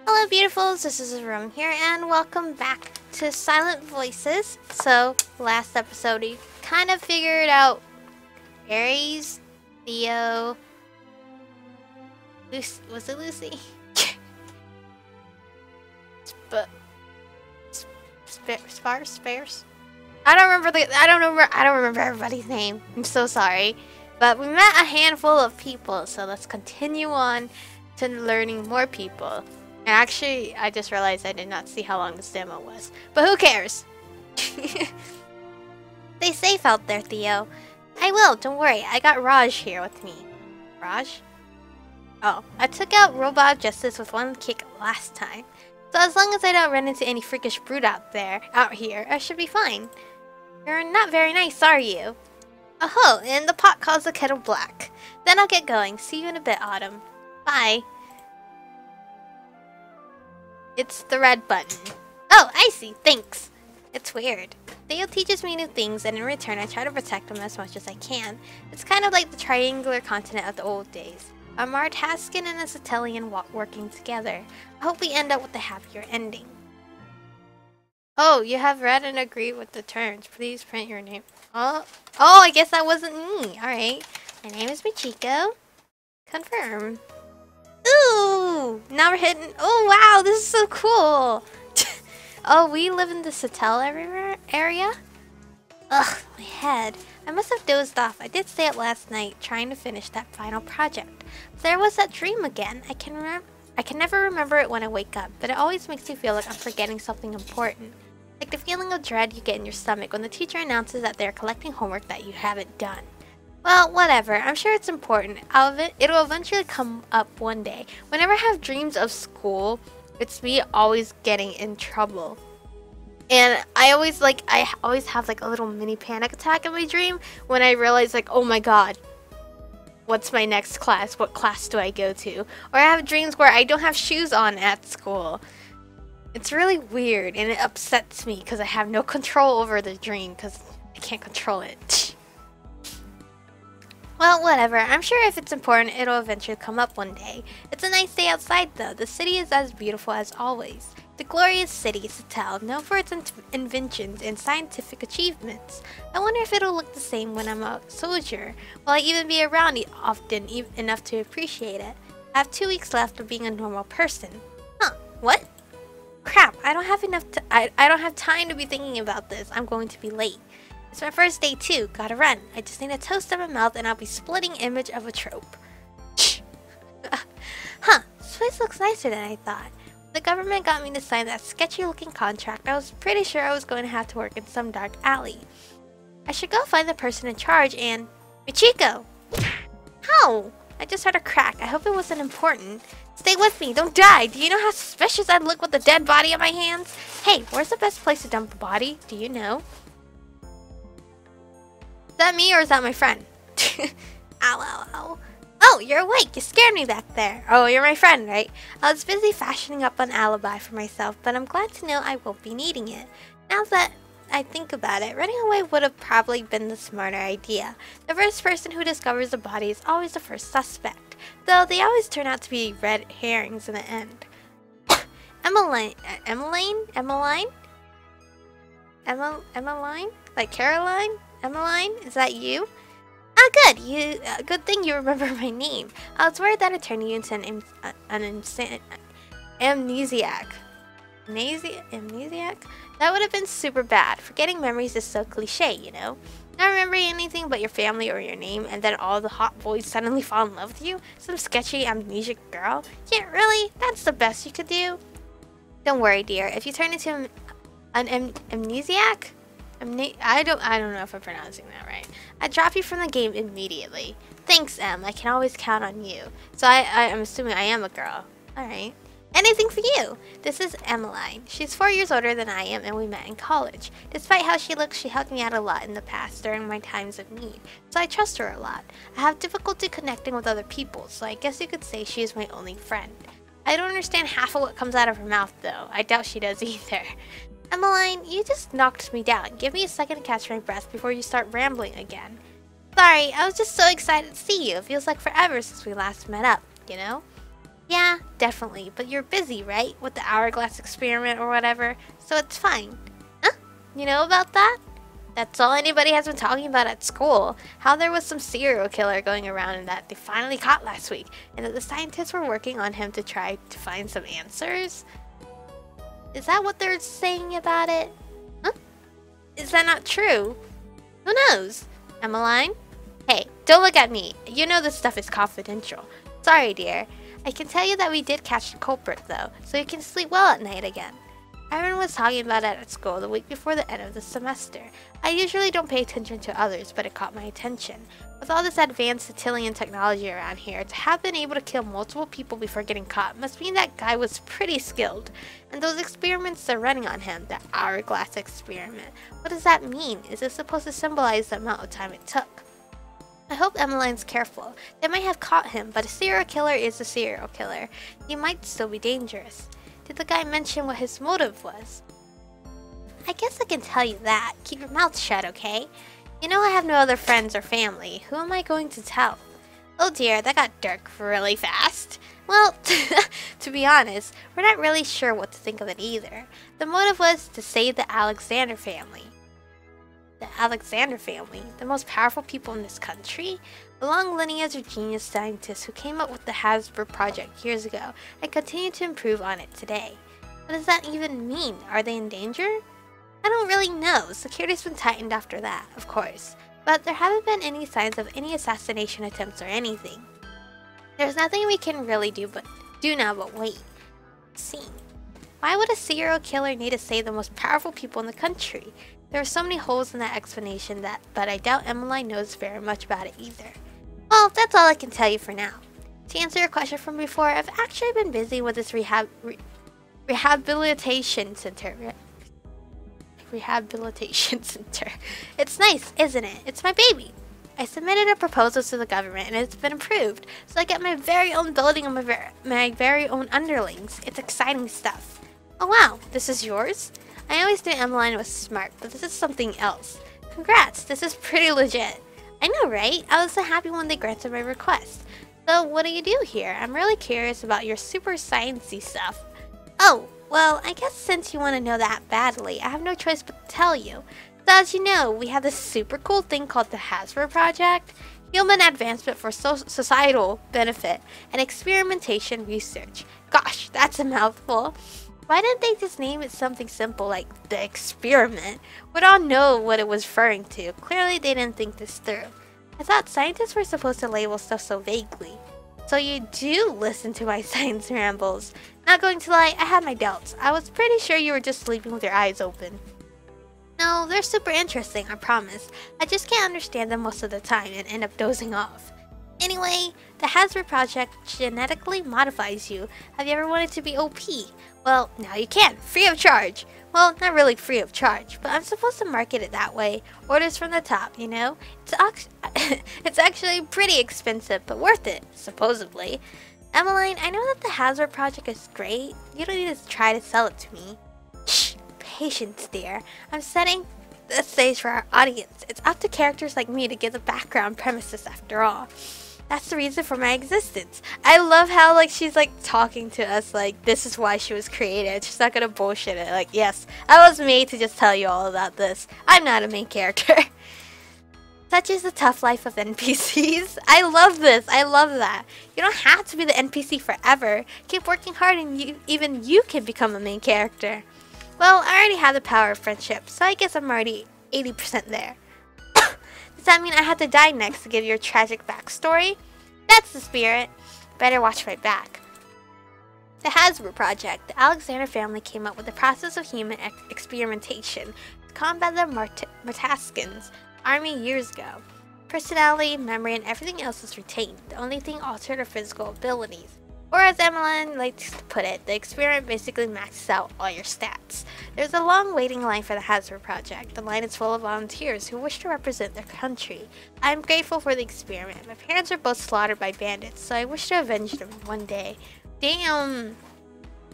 Hello beautifuls, this is Aromie here and welcome back to Silent Voices. So, last episode we kind of figured out Aries, Theo, Lucy, was it Lucy? Spares? I don't remember everybody's name. I'm so sorry. But we met a handful of people, so let's continue on to learning more people. And actually, I just realized I did not see how long this demo was. But who cares? Stay safe out there, Theo. I will, don't worry. I got Raj here with me. Raj? Oh, I took out Robot Justice with one kick last time. So as long as I don't run into any freakish brute out here, I should be fine. You're not very nice, are you? Oh, and the pot calls the kettle black. Then I'll get going. See you in a bit, Autumn. Bye. It's the red button. Oh, I see. Thanks. It's weird. Theo teaches me new things, and in return, I try to protect him as much as I can. It's kind of like the triangular continent of the old days. A Martascan and a Citelian working together. I hope we end up with a happier ending. Oh, you have read and agreed with the terms. Please print your name. Oh, I guess that wasn't me. Alright. My name is Michiko. Confirm. Ooh! Now we're hitting... Oh, wow! This is so cool! Oh, we live in the Citelle area? Ugh, my head. I must have dozed off. I did stay up last night trying to finish that final project. But there was that dream again. I can never remember it when I wake up, but it always makes you feel like I'm forgetting something important. Like the feeling of dread you get in your stomach when the teacher announces that they're collecting homework that you haven't done. Well, whatever. I'm sure it's important. It'll eventually come up one day. Whenever I have dreams of school, it's me always getting in trouble. And I always have like a little mini panic attack in my dream when I realize like, oh my god, what's my next class? What class do I go to? Or I have dreams where I don't have shoes on at school. It's really weird and it upsets me because I have no control over the dream because I can't control it. Well, whatever. I'm sure if it's important, it'll eventually come up one day. It's a nice day outside though. The city is as beautiful as always. The glorious city, Citelle, known for its inventions and scientific achievements. I wonder if it'll look the same when I'm a soldier. Will I even be around often enough to appreciate it? I have 2 weeks left of being a normal person. Huh, what? Crap, I don't have time to be thinking about this. I'm going to be late. It's my first day too. Gotta run. I just need a toast in my mouth and I'll be splitting image of a trope. Huh, this place looks nicer than I thought. The government got me to sign that sketchy looking contract. I was pretty sure I was going to have to work in some dark alley. I should go find the person in charge and... Michiko! How? I just heard a crack. I hope it wasn't important. Stay with me. Don't die. Do you know how suspicious I'd look with a dead body on my hands? Hey, where's the best place to dump a body? Do you know? Is that me or is that my friend? Ow, ow, ow. Oh, you're awake. You scared me back there. Oh, you're my friend, right? I was busy fashioning up an alibi for myself, but I'm glad to know I won't be needing it. Now that I think about it, running away would have probably been the smarter idea. The first person who discovers a body is always the first suspect, though they always turn out to be red herrings in the end. Emmeline? Like Caroline? Emmeline? Is that you? Ah, good. Good thing you remember my name. I was worried that I'd turn you into an amnesiac. Amnesiac? That would have been super bad. Forgetting memories is so cliche, you know? Not remembering anything but your family or your name, and then all the hot boys suddenly fall in love with you? Some sketchy amnesiac girl? Yeah, really? That's the best you could do? Don't worry, dear. If you turn into an amnesiac? I don't know if I'm pronouncing that right. I'd drop you from the game immediately. Thanks, Em. I can always count on you. So I'm assuming I am a girl. Alright. Anything for you. This is Emmeline. She's 4 years older than I am and we met in college. Despite how she looks, she helped me out a lot in the past during my times of need. So I trust her a lot. I have difficulty connecting with other people, so I guess you could say she is my only friend. I don't understand half of what comes out of her mouth though. I doubt she does either. Emmeline, you just knocked me down. Give me a second to catch my breath before you start rambling again. Sorry, I was just so excited to see you. It feels like forever since we last met up, you know? Yeah, definitely, but you're busy, right? With the hourglass experiment or whatever, so it's fine. Huh? You know about that? That's all anybody has been talking about at school. How there was some serial killer going around and that they finally caught last week, and that the scientists were working on him to try to find some answers. Is that what they're saying about it? Huh? Is that not true? Who knows? Emmeline? Hey, don't look at me. You know this stuff is confidential. Sorry, dear. I can tell you that we did catch the culprit, though, so you can sleep well at night again. Everyone was talking about it at school the week before the end of the semester. I usually don't pay attention to others, but it caught my attention. With all this advanced Citelian technology around here, to have been able to kill multiple people before getting caught must mean that guy was pretty skilled. And those experiments they're running on him, the hourglass experiment, what does that mean? Is it supposed to symbolize the amount of time it took? I hope Emmeline's careful. They might have caught him, but a serial killer is a serial killer. He might still be dangerous. Did the guy mention what his motive was? I guess I can tell you that. Keep your mouth shut, okay? You know I have no other friends or family. Who am I going to tell? Oh dear, that got dark really fast. Well, to be honest, we're not really sure what to think of it either. The motive was to save the Alexander family. The Alexander family, the most powerful people in this country? A long lineage of genius scientists who came up with the Hasbro project years ago and continue to improve on it today. What does that even mean? Are they in danger? I don't really know. Security's been tightened after that, of course. But there haven't been any signs of any assassination attempts or anything. There's nothing we can really do now but wait. See. Why would a serial killer need to save the most powerful people in the country? There are so many holes in that explanation but I doubt Emmeline knows very much about it either. Well, that's all I can tell you for now. To answer your question from before, I've actually been busy with this rehabilitation center. Rehabilitation center. It's nice, isn't it? It's my baby. I submitted a proposal to the government and it's been approved, so I get my very own building and my very own underlings. It's exciting stuff. Oh wow, this is yours? I always knew Emmeline was smart, but this is something else. Congrats, this is pretty legit. I know, right? I was so happy when they granted my request. So what do you do here? I'm really curious about your super sciencey stuff. Oh, well, I guess since you want to know that badly, I have no choice but to tell you. So as you know, we have this super cool thing called the Hasbro Project, Human Advancement for Societal Benefit and Experimentation Research. Gosh, that's a mouthful. Why didn't they just name it something simple like the experiment? We'd all know what it was referring to. Clearly they didn't think this through. I thought scientists were supposed to label stuff so vaguely. So you do listen to my science rambles. Not going to lie, I had my doubts. I was pretty sure you were just sleeping with your eyes open. No, they're super interesting, I promise. I just can't understand them most of the time and end up dozing off. Anyway, the Hasbro Project genetically modifies you. Have you ever wanted to be OP? Well, now you can, free of charge. Well, not really free of charge, but I'm supposed to market it that way. Orders from the top, you know? It's actually pretty expensive, but worth it, supposedly. Emmeline, I know that the Hasbro Project is great. You don't need to try to sell it to me. Shh, patience, dear. I'm setting the stage for our audience. It's up to characters like me to give the background premises after all. That's the reason for my existence. I love how like she's like talking to us like this is why she was created. She's not gonna bullshit it. Like, yes, I was made to just tell you all about this. I'm not a main character. Such is the tough life of NPCs. I love this. I love that. You don't have to be the NPC forever. Keep working hard and even you can become a main character. Well, I already have the power of friendship, so I guess I'm already 80% there. Does that mean I have to die next to give you a tragic backstory? That's the spirit. Better watch my back. The Hasbro Project. The Alexander family came up with the process of human experimentation to combat the Martaskins army years ago. Personality, memory, and everything else is retained. The only thing altered are physical abilities. Or as Emmeline likes to put it, the experiment basically maxes out all your stats. There's a long waiting line for the Hasbro Project. The line is full of volunteers who wish to represent their country. I am grateful for the experiment. My parents were both slaughtered by bandits, so I wish to avenge them one day. Damn!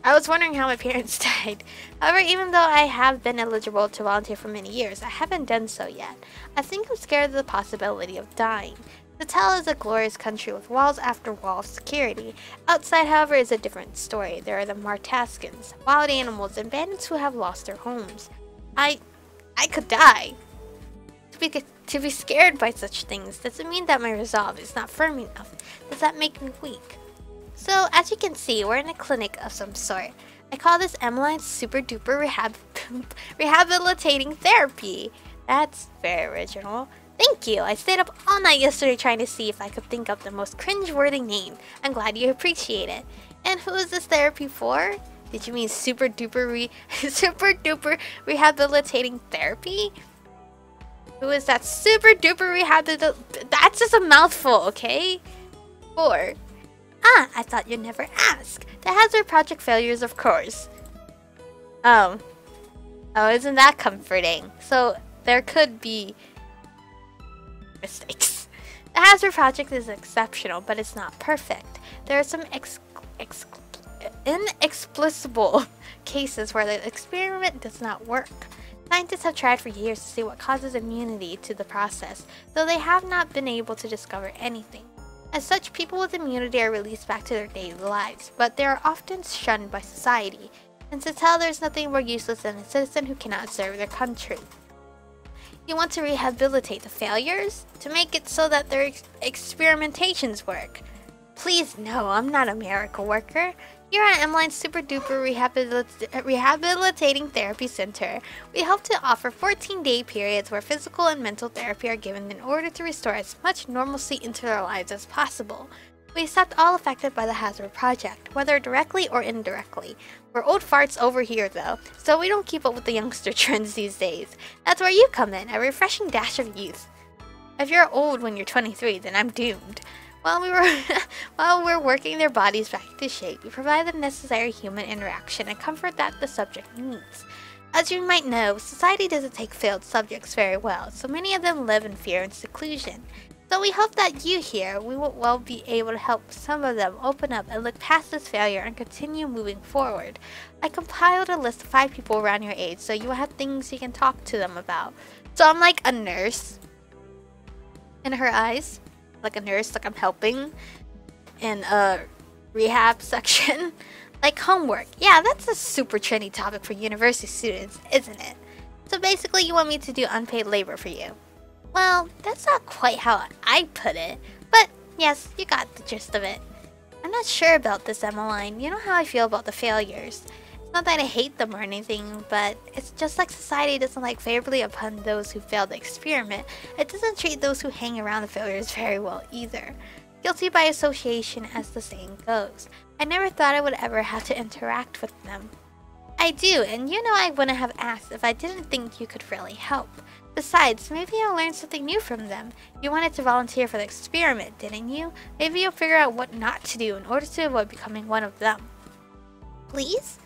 I was wondering how my parents died. However, even though I have been eligible to volunteer for many years, I haven't done so yet. I think I'm scared of the possibility of dying. Citelle is a glorious country with walls after wall of security. Outside, however, is a different story. There are the Martaskins, wild animals, and bandits who have lost their homes. I could die. To be scared by such things doesn't mean that my resolve is not firm enough. Does that make me weak? So, as you can see, we're in a clinic of some sort. I call this Emmeline's super duper rehabilitating therapy. That's very original. Thank you. I stayed up all night yesterday trying to see if I could think up the most cringe-worthy name. I'm glad you appreciate it. And who is this therapy for? Did you mean super duper rehabilitating therapy? Who is that super duper rehabilitating? That's just a mouthful, okay? For. Ah, I thought you'd never ask. The Hazard Project failures, of course. Oh, isn't that comforting? So there could be mistakes. The Hazard Project is exceptional, but it's not perfect. There are some inexplicable cases where the experiment does not work. Scientists have tried for years to see what causes immunity to the process, though they have not been able to discover anything. As such, people with immunity are released back to their daily lives, but they are often shunned by society. In Citelle, there's nothing more useless than a citizen who cannot serve their country. You want to rehabilitate the failures? To make it so that their experimentations work. Please no, I'm not a miracle worker. Here at Emmeline's Super Duper Rehabilitating Therapy Center, we hope to offer 14-day periods where physical and mental therapy are given in order to restore as much normalcy into their lives as possible. We accept all affected by the Hazard Project, whether directly or indirectly. We're old farts over here though, so we don't keep up with the youngster trends these days. That's where you come in, a refreshing dash of youth. If you're old when you're 23, then I'm doomed. While we're working their bodies back into shape, we provide the necessary human interaction and comfort that the subject needs. As you might know, society doesn't take failed subjects very well, so many of them live in fear and seclusion. So we hope that you here, we will be able to help some of them open up and look past this failure and continue moving forward. I compiled a list of 5 people around your age, so you will have things you can talk to them about. So I'm like a nurse in her eyes. Like a nurse, like I'm helping in a rehab section. Like homework. Yeah, that's a super trendy topic for university students, isn't it? So basically you want me to do unpaid labor for you. Well, that's not quite how I put it, but yes, you got the gist of it. I'm not sure about this, Emmeline. You know how I feel about the failures. It's not that I hate them or anything, but it's just like society doesn't like favorably upon those who fail the experiment. It doesn't treat those who hang around the failures very well either. Guilty by association, as the saying goes. I never thought I would ever have to interact with them. I do, and you know I wouldn't have asked if I didn't think you could really help. Besides, maybe I'll learn something new from them. You wanted to volunteer for the experiment, didn't you? Maybe you'll figure out what not to do in order to avoid becoming one of them. Please?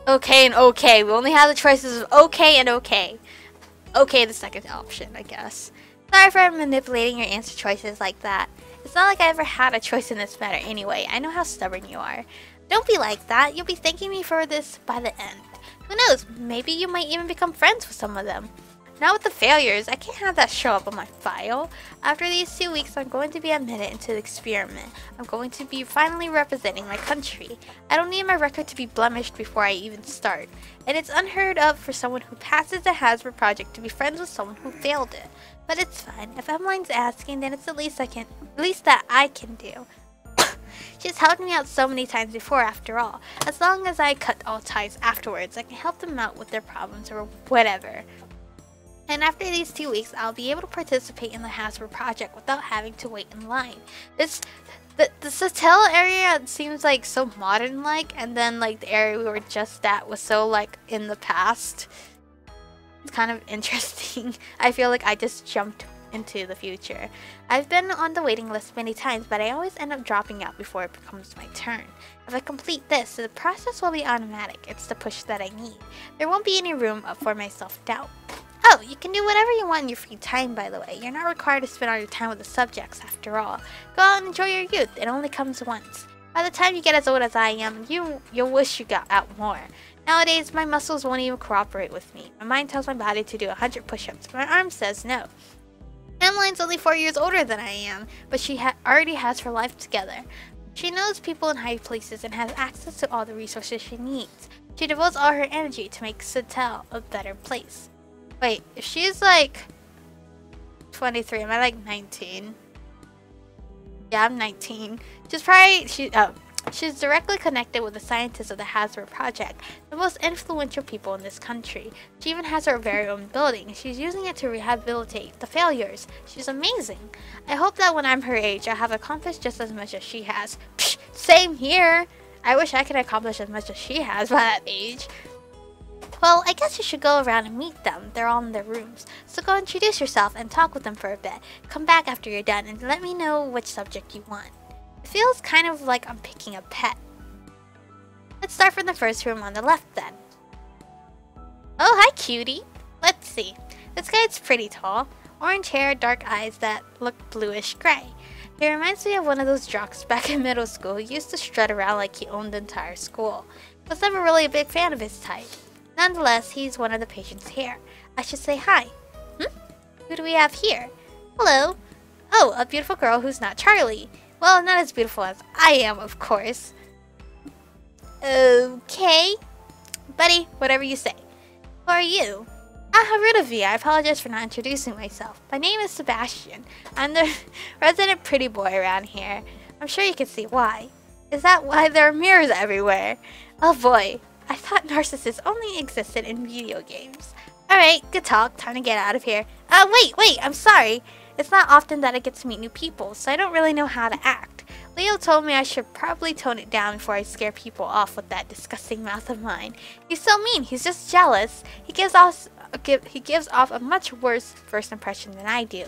Okay and okay. We only have the choices of okay and okay. Okay, the second option, I guess. Sorry for manipulating your answer choices like that. It's not like I ever had a choice in this matter anyway. I know how stubborn you are. Don't be like that. You'll be thanking me for this by the end. Who knows? Maybe you might even become friends with some of them. Now with the failures, I can't have that show up on my file. After these 2 weeks, I'm going to be admitted into the experiment. I'm going to be finally representing my country. I don't need my record to be blemished before I even start. And it's unheard of for someone who passes the Hazard Project to be friends with someone who failed it. But it's fine. If Emmeline's asking, then it's the least that I can do. She's helped me out so many times before, after all. As long as I cut all ties afterwards, I can help them out with their problems or whatever. And after these 2 weeks, I'll be able to participate in the Hazard Project without having to wait in line. The Citelle area seems like so modern-like, and then like the area we were just at was so like in the past. It's kind of interesting. I feel like I just jumped into the future. I've been on the waiting list many times, but I always end up dropping out before it becomes my turn. If I complete this, the process will be automatic. It's the push that I need. There won't be any room for my self-doubt. Oh, you can do whatever you want in your free time, by the way. You're not required to spend all your time with the subjects, after all. Go out and enjoy your youth. It only comes once. By the time you get as old as I am, you'll wish you got out more. Nowadays, my muscles won't even cooperate with me. My mind tells my body to do 100 push-ups, but my arm says no. Emmeline's only 4 years older than I am, but she already has her life together. She knows people in high places and has access to all the resources she needs. She devotes all her energy to make Citelle a better place. Wait, if she's like 23, am I like 19? Yeah, I'm 19. She's directly connected with the scientists of the Hasbro Project, the most influential people in this country. She even has her very own building. She's using it to rehabilitate the failures. She's amazing. I hope that when I'm her age, I'll have accomplished just as much as she has. Psh, same here. I wish I could accomplish as much as she has by that age. Well, I guess you should go around and meet them. They're all in their rooms. So go introduce yourself and talk with them for a bit. Come back after you're done and let me know which subject you want. It feels kind of like I'm picking a pet. Let's start from the first room on the left then. Oh, hi cutie. Let's see. This guy's pretty tall. Orange hair, dark eyes that look bluish gray. He reminds me of one of those jocks back in middle school who used to strut around like he owned the entire school. Was never really a big fan of his type. Nonetheless, he's one of the patients here. I should say hi. Who do we have here? Hello. Oh, a beautiful girl who's not Charlie. Well, not as beautiful as I am, of course. Okay. Buddy, whatever you say. Who are you? How rude of me. I apologize for not introducing myself. My name is Sebastian. I'm the resident pretty boy around here. I'm sure you can see why. Is that why there are mirrors everywhere? Oh boy. I thought narcissists only existed in video games. Alright, good talk. Time to get out of here. Wait, I'm sorry. It's not often that I get to meet new people, so I don't really know how to act. Leo told me I should probably tone it down before I scare people off with that disgusting mouth of mine. He's so mean, he's just jealous. He gives off a much worse first impression than I do.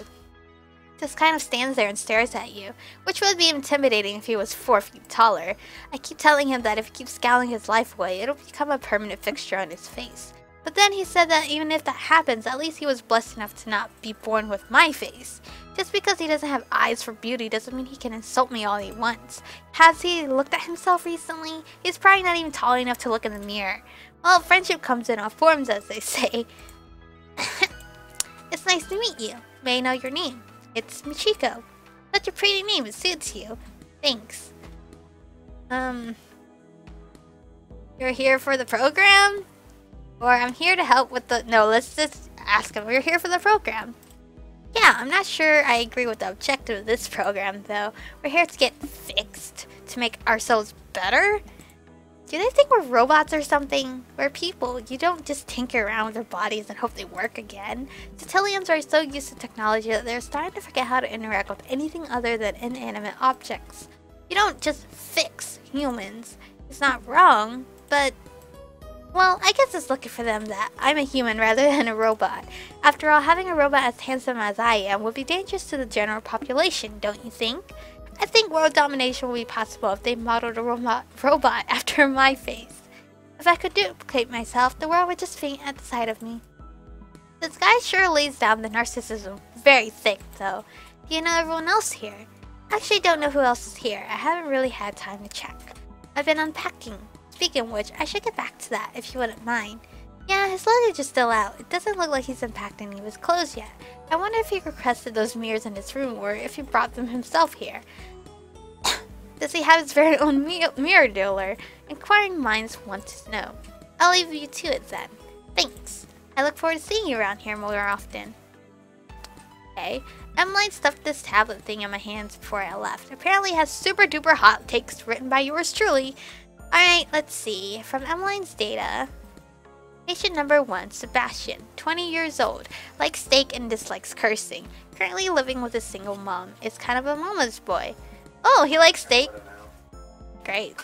Just kind of stands there and stares at you, which would be intimidating if he was 4 feet taller. I keep telling him that if he keeps scowling his life away, it'll become a permanent fixture on his face. But then he said that even if that happens, at least he was blessed enough to not be born with my face. Just because he doesn't have eyes for beauty doesn't mean he can insult me all he wants. Has he looked at himself recently? He's probably not even tall enough to look in the mirror. Well, friendship comes in all forms, as they say. It's nice to meet you. May I know your name? It's Michiko. Such a pretty name, it suits you. Thanks. You're here for the program? Or I'm here to help with the... No, let's just ask him. We're here for the program. Yeah, I'm not sure I agree with the objective of this program, though. We're here to get fixed, to make ourselves better. Do they think we're robots or something? We're people. You don't just tinker around with their bodies and hope they work again. Citilians are so used to technology that they're starting to forget how to interact with anything other than inanimate objects. You don't just fix humans. It's not wrong, but... Well, I guess it's lucky for them that I'm a human rather than a robot. After all, having a robot as handsome as I am would be dangerous to the general population, don't you think? I think world domination would be possible if they modeled a robot after my face. If I could duplicate myself, the world would just faint at the sight of me. This guy sure lays down the narcissism very thick, though. Do you know everyone else here? I actually don't know who else is here. I haven't really had time to check. I've been unpacking. Speaking of which, I should get back to that if you wouldn't mind. Yeah, his luggage is still out. It doesn't look like he's unpacked any of his clothes yet. I wonder if he requested those mirrors in his room or if he brought them himself here. Does he have his very own mirror dealer? Inquiring minds want to know. I'll leave you to it then. Thanks. I look forward to seeing you around here more often. Okay. Emmeline stuffed this tablet thing in my hands before I left. Apparently it has super duper hot takes written by yours truly. Alright, let's see. From Emmeline's data... Patient number 1, Sebastian, 20 years old, likes steak and dislikes cursing. Currently living with a single mom. Is kind of a mama's boy. Oh, he likes steak? Great.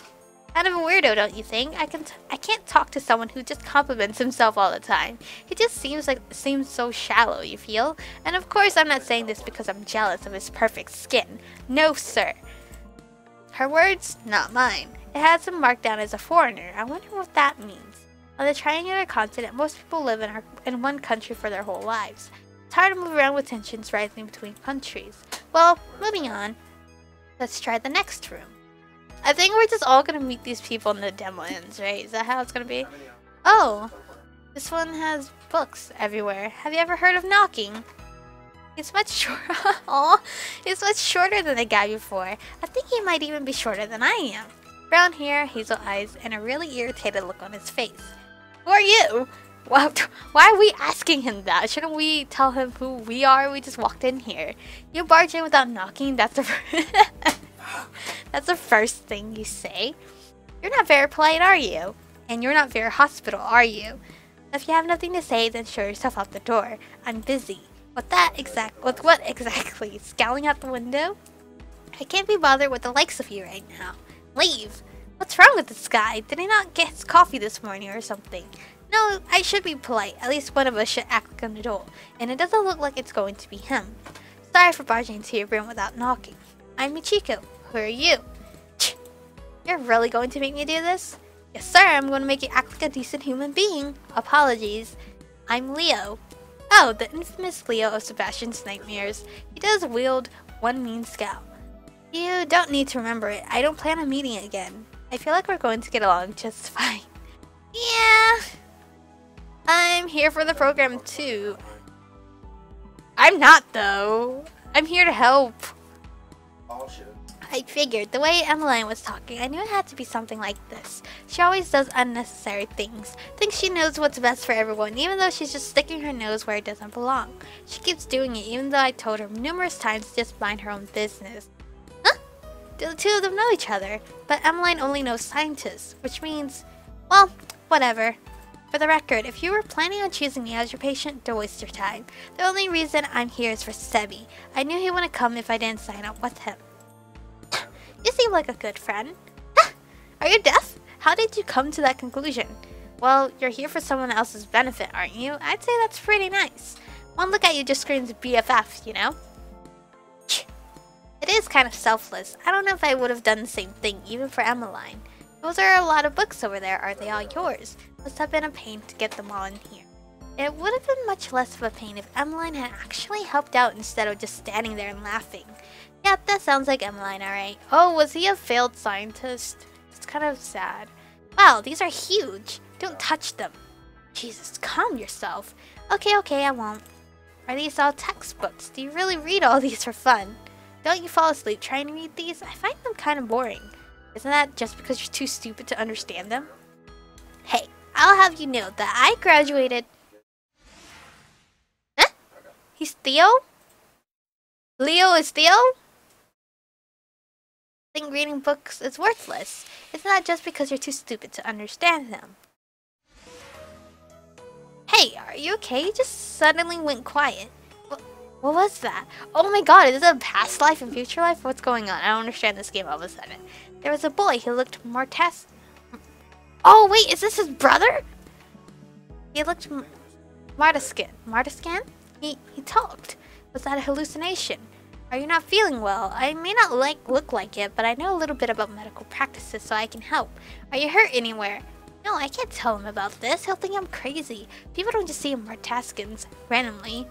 Kind of a weirdo, don't you think? I can't talk to someone who just compliments himself all the time. He just seems so shallow, you feel? And of course, I'm not saying this because I'm jealous of his perfect skin. No, sir. Her words, not mine. It has him marked down as a foreigner. I wonder what that means. On the triangular continent, most people live in one country for their whole lives. It's hard to move around with tensions rising between countries. Well, moving on. Let's try the next room. I think we're just all gonna meet these people in the demo ends, right? Is that how it's gonna be? Oh, this one has books everywhere. Have you ever heard of knocking? He's much shorter. Aw, he's much shorter than the guy before. I think he might even be shorter than I am. Brown hair, hazel eyes, and a really irritated look on his face. Who are you? Why are we asking him that? Shouldn't we tell him who we are? We just walked in here. You barge in without knocking. That's the first thing you say. You're not very polite, are you? And you're not very hospitable, are you? If you have nothing to say, then show yourself out the door. I'm busy. With what exactly? Scowling out the window? I can't be bothered with the likes of you right now. Leave. What's wrong with this guy? Did he not get his coffee this morning or something? No, I should be polite. At least one of us should act like an adult. And it doesn't look like it's going to be him. Sorry for barging into your room without knocking. I'm Michiko. Who are you? You're really going to make me do this? Yes, sir. I'm going to make you act like a decent human being. Apologies. I'm Leo. Oh, the infamous Leo of Sebastian's nightmares. He does wield one mean scowl. You don't need to remember it. I don't plan on meeting it again. I feel like we're going to get along just fine. Yeah. I'm here for the program too. I'm not though. I'm here to help. Oh shit. I figured, the way Emmeline was talking, I knew it had to be something like this. She always does unnecessary things. Thinks she knows what's best for everyone, even though she's just sticking her nose where it doesn't belong. She keeps doing it, even though I told her numerous times to just mind her own business. Huh? Do the two of them know each other? But Emmeline only knows scientists, which means, well, whatever. For the record, if you were planning on choosing me as your patient, don't waste your time. The only reason I'm here is for Sebi. I knew he wouldn't come if I didn't sign up with him. You seem like a good friend. Are you deaf? How did you come to that conclusion? Well, you're here for someone else's benefit, aren't you? I'd say that's pretty nice. One look at you just screams BFF, you know? It is kind of selfless. I don't know if I would have done the same thing, even for Emmeline. Those are a lot of books over there. Are they all yours? Must have been a pain to get them all in here. It would have been much less of a pain if Emmeline had actually helped out instead of just standing there and laughing. Yep, that sounds like Emmeline, alright. Oh, was he a failed scientist? It's kind of sad. Wow, these are huge. Don't touch them. Jesus, calm yourself. Okay, I won't. Are these all textbooks? Do you really read all these for fun? Don't you fall asleep trying to read these? I find them kind of boring. Isn't that just because you're too stupid to understand them? Hey, I'll have you know that I graduated... Huh? He's Theo? Leo is Theo? I think reading books is worthless. It's not just because you're too stupid to understand them. Hey, are you okay? You just suddenly went quiet. What was that? Oh my god, is this a past life and future life? What's going on? I don't understand this game all of a sudden. There was a boy who looked more Oh wait, is this his brother? He looked Martascan. Martascan? He talked. Was that a hallucination? Are you not feeling well? I may not look like it, but I know a little bit about medical practices, so I can help. Are you hurt anywhere? No, I can't tell him about this. He'll think I'm crazy. People don't just see Martascans randomly.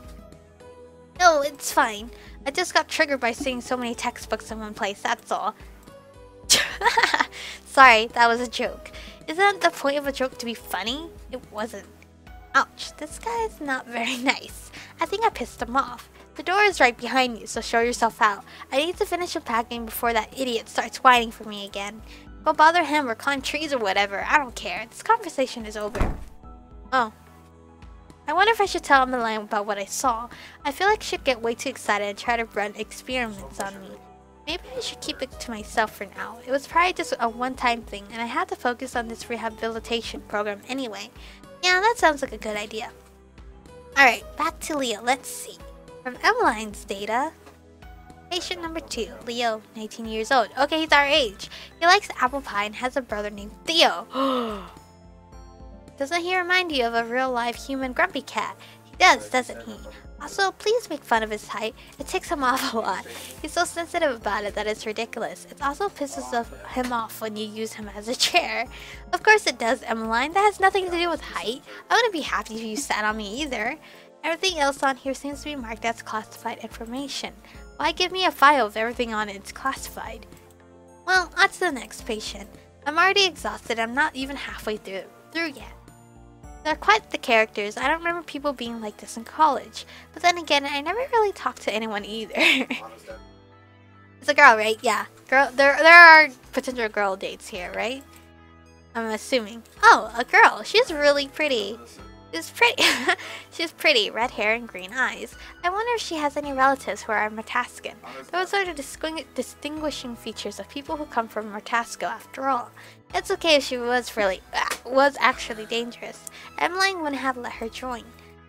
No, it's fine. I just got triggered by seeing so many textbooks in one place, that's all. Sorry, that was a joke. Isn't the point of a joke to be funny? It wasn't. Ouch, this guy is not very nice. I think I pissed him off. The door is right behind you, so show yourself out. I need to finish unpacking before that idiot starts whining for me again. Go bother him or climb trees or whatever. I don't care. This conversation is over. Oh. I wonder if I should tell Emmeline about what I saw. I feel like she'd get way too excited and try to run experiments on me. Maybe I should keep it to myself for now. It was probably just a one-time thing, and I had to focus on this rehabilitation program anyway. Yeah, that sounds like a good idea. Alright, back to Leo. Let's see. From Emmeline's data, patient number 2, Leo, 19 years old. Okay, he's our age. He likes apple pie and has a brother named Theo. Doesn't he remind you of a real-life human grumpy cat? He does, doesn't he? Also, please make fun of his height. It ticks him off a lot. He's so sensitive about it that it's ridiculous. It also pisses him off when you use him as a chair. Of course it does, Emmeline. That has nothing to do with height. I wouldn't be happy if you sat on me either. Everything else on here seems to be marked as classified information. Why give me a file if everything on it's classified? Well, on to the next patient. I'm already exhausted. I'm not even halfway through yet. They're quite the characters. I don't remember people being like this in college. But then again, I never really talked to anyone either. It's a girl, right? Yeah. Girl. There are potential girl dates here, right? I'm assuming. Oh, a girl. She's really pretty. She's pretty. She's pretty. Red hair and green eyes. I wonder if she has any relatives who are Martascan. Those are the distinguishing features of people who come from Martasco, after all. It's okay if she was actually dangerous. Emmeline wouldn't have let her join.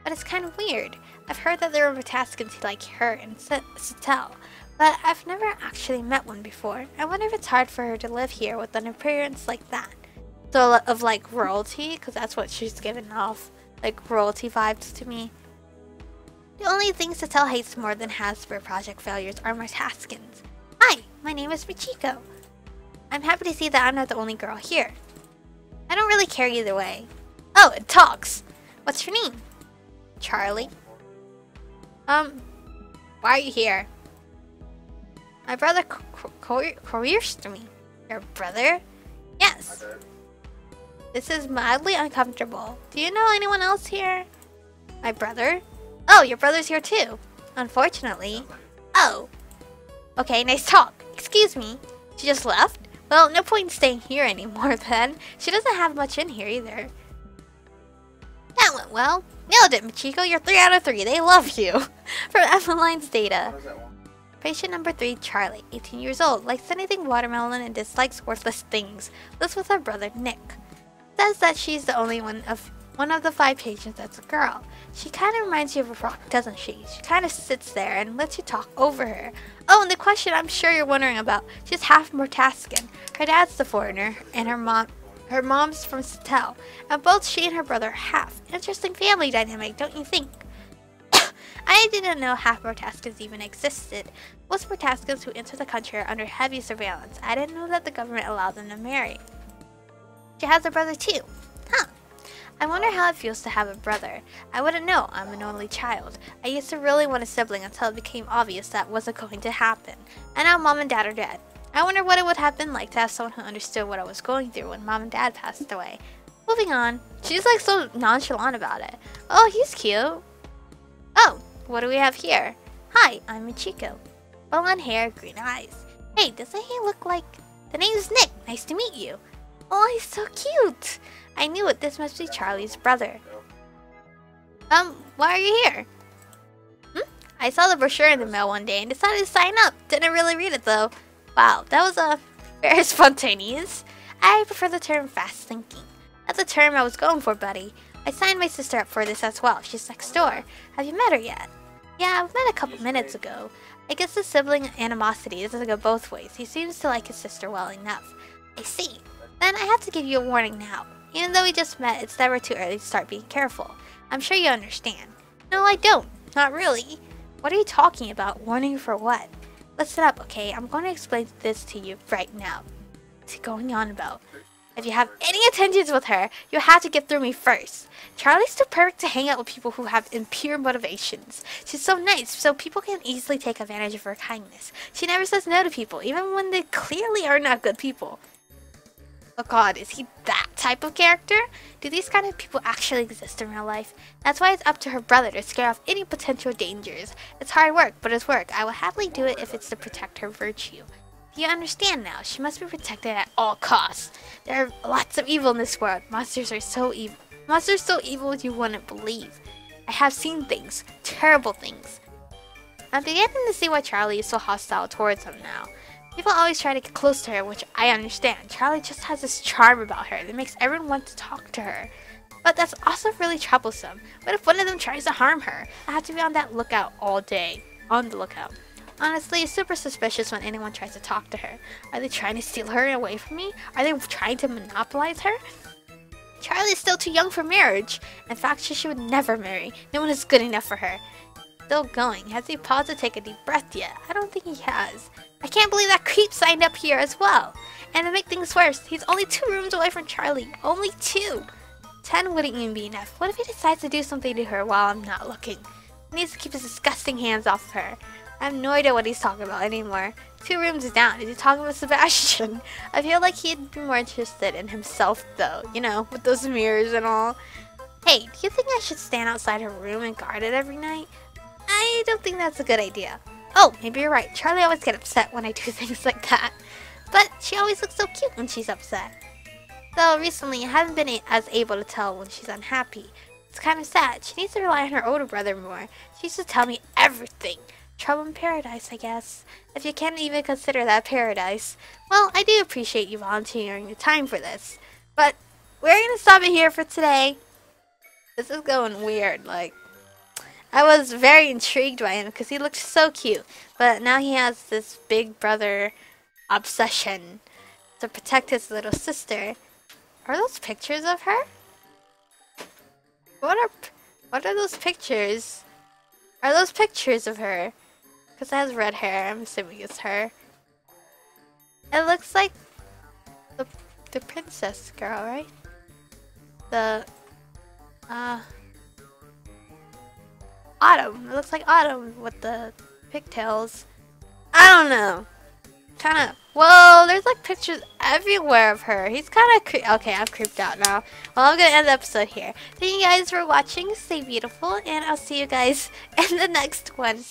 But it's kind of weird. I've heard that there are Martascans like her in Citelle, but I've never actually met one before. I wonder if it's hard for her to live here with an appearance like that. So, of like royalty, because that's what she's giving off. Like royalty vibes to me. The only things Citelle hates more than Hasbro project failures are Martascans. Hi, my name is Michiko. I'm happy to see that I'm not the only girl here. I don't really care either way. Oh, it talks. What's your name? Charlie. Why are you here? My brother coerced me. Your brother? Yes. This is mildly uncomfortable. Do you know anyone else here? My brother? Oh, your brother's here too. Unfortunately. Oh. Okay, nice talk. Excuse me. She just left? Well, no point in staying here anymore then. She doesn't have much in here either. That went well. Nailed it, Michiko. You're 3 out of 3. They love you. From Emmeline's data. Patient number 3, Charlie, 18 years old, likes anything watermelon and dislikes worthless things. Lives with her brother, Nick. Says that she's the only one of the 5 patients that's a girl. She kind of reminds you of a rock, doesn't she? She kind of sits there and lets you talk over her. Oh, and the question I'm sure you're wondering about. She's half Martascan. Her dad's the foreigner, and her mom's from Citelle. And both she and her brother are half. Interesting family dynamic, don't you think? I didn't know half Martascans even existed. Most Martascans who enter the country are under heavy surveillance. I didn't know that the government allowed them to marry. She has a brother too. Huh. I wonder how it feels to have a brother. I wouldn't know. I'm an only child. I used to really want a sibling until it became obvious that wasn't going to happen. And now mom and dad are dead. I wonder what it would have been like to have someone who understood what I was going through when mom and dad passed away. Moving on. She's like so nonchalant about it. Oh, he's cute. Oh, what do we have here? Hi, I'm Michiko. Blonde hair, green eyes. Hey, doesn't he look like... The name's Nick. Nice to meet you. Oh, he's so cute. I knew it. This must be Charlie's brother. Why are you here? I saw the brochure in the mail one day and decided to sign up. Didn't really read it though. Wow, that was very spontaneous. I prefer the term fast thinking. That's the term I was going for, buddy. I signed my sister up for this as well. She's next door. Have you met her yet? Yeah, we met a couple minutes ago. I guess the sibling animosity doesn't go both ways. He seems to like his sister well enough. I see. Then I have to give you a warning now. Even though we just met, it's never too early to start being careful. I'm sure you understand. No, I don't. Not really. What are you talking about? Warning for what? Listen up, okay? I'm going to explain this to you right now. What's he going on about? If you have any intentions with her, you have to get through me first. Charlie's too perfect to hang out with people who have impure motivations. She's so nice, so people can easily take advantage of her kindness. She never says no to people, even when they clearly are not good people. Oh god, is he that type of character? Do these kind of people actually exist in real life? That's why it's up to her brother to scare off any potential dangers. It's hard work, but it's work. I will happily do it if it's to protect her virtue. You understand now. She must be protected at all costs. There are lots of evil in this world. Monsters are so evil. Monsters so evil you wouldn't believe. I have seen things. Terrible things. I'm beginning to see why Charlie is so hostile towards him now. People always try to get close to her, which I understand. Charlie just has this charm about her that makes everyone want to talk to her. But that's also really troublesome. What if one of them tries to harm her? I have to be on that lookout all day. On the lookout. Honestly, it's super suspicious when anyone tries to talk to her. Are they trying to steal her away from me? Are they trying to monopolize her? Charlie is still too young for marriage. In fact, she would never marry. No one is good enough for her. Still going. Has he paused to take a deep breath yet? I don't think he has. I can't believe that creep signed up here as well. And to make things worse, he's only 2 rooms away from Charlie. Only 2. 10 wouldn't even be enough. What if he decides to do something to her while I'm not looking? He needs to keep his disgusting hands off of her. I have no idea what he's talking about anymore. 2 rooms down. Is he talking about Sebastian? I feel like he'd be more interested in himself though. You know, with those mirrors and all. Hey, do you think I should stand outside her room and guard it every night? I don't think that's a good idea. Oh, maybe you're right. Charlie always gets upset when I do things like that. But she always looks so cute when she's upset. Though recently I haven't been as able to tell when she's unhappy. It's kind of sad. She needs to rely on her older brother more. She used to tell me everything. Trouble in paradise, I guess. If you can't even consider that paradise. Well, I do appreciate you volunteering your time for this. But we're going to stop it here for today. This is going weird. Like, I was very intrigued by him because he looked so cute. But now he has this big brother obsession to protect his little sister. Are those pictures of her? What are those pictures? Are those pictures of her? Because it has red hair. I'm assuming it's her. It looks like the princess girl, right? The Autumn. It looks like Autumn with the pigtails. I don't know. Kind of. Whoa, there's like pictures everywhere of her. He's kind of okay, I'm creeped out now. Well, I'm gonna end the episode here. Thank you guys for watching. Stay beautiful, and I'll see you guys in the next one.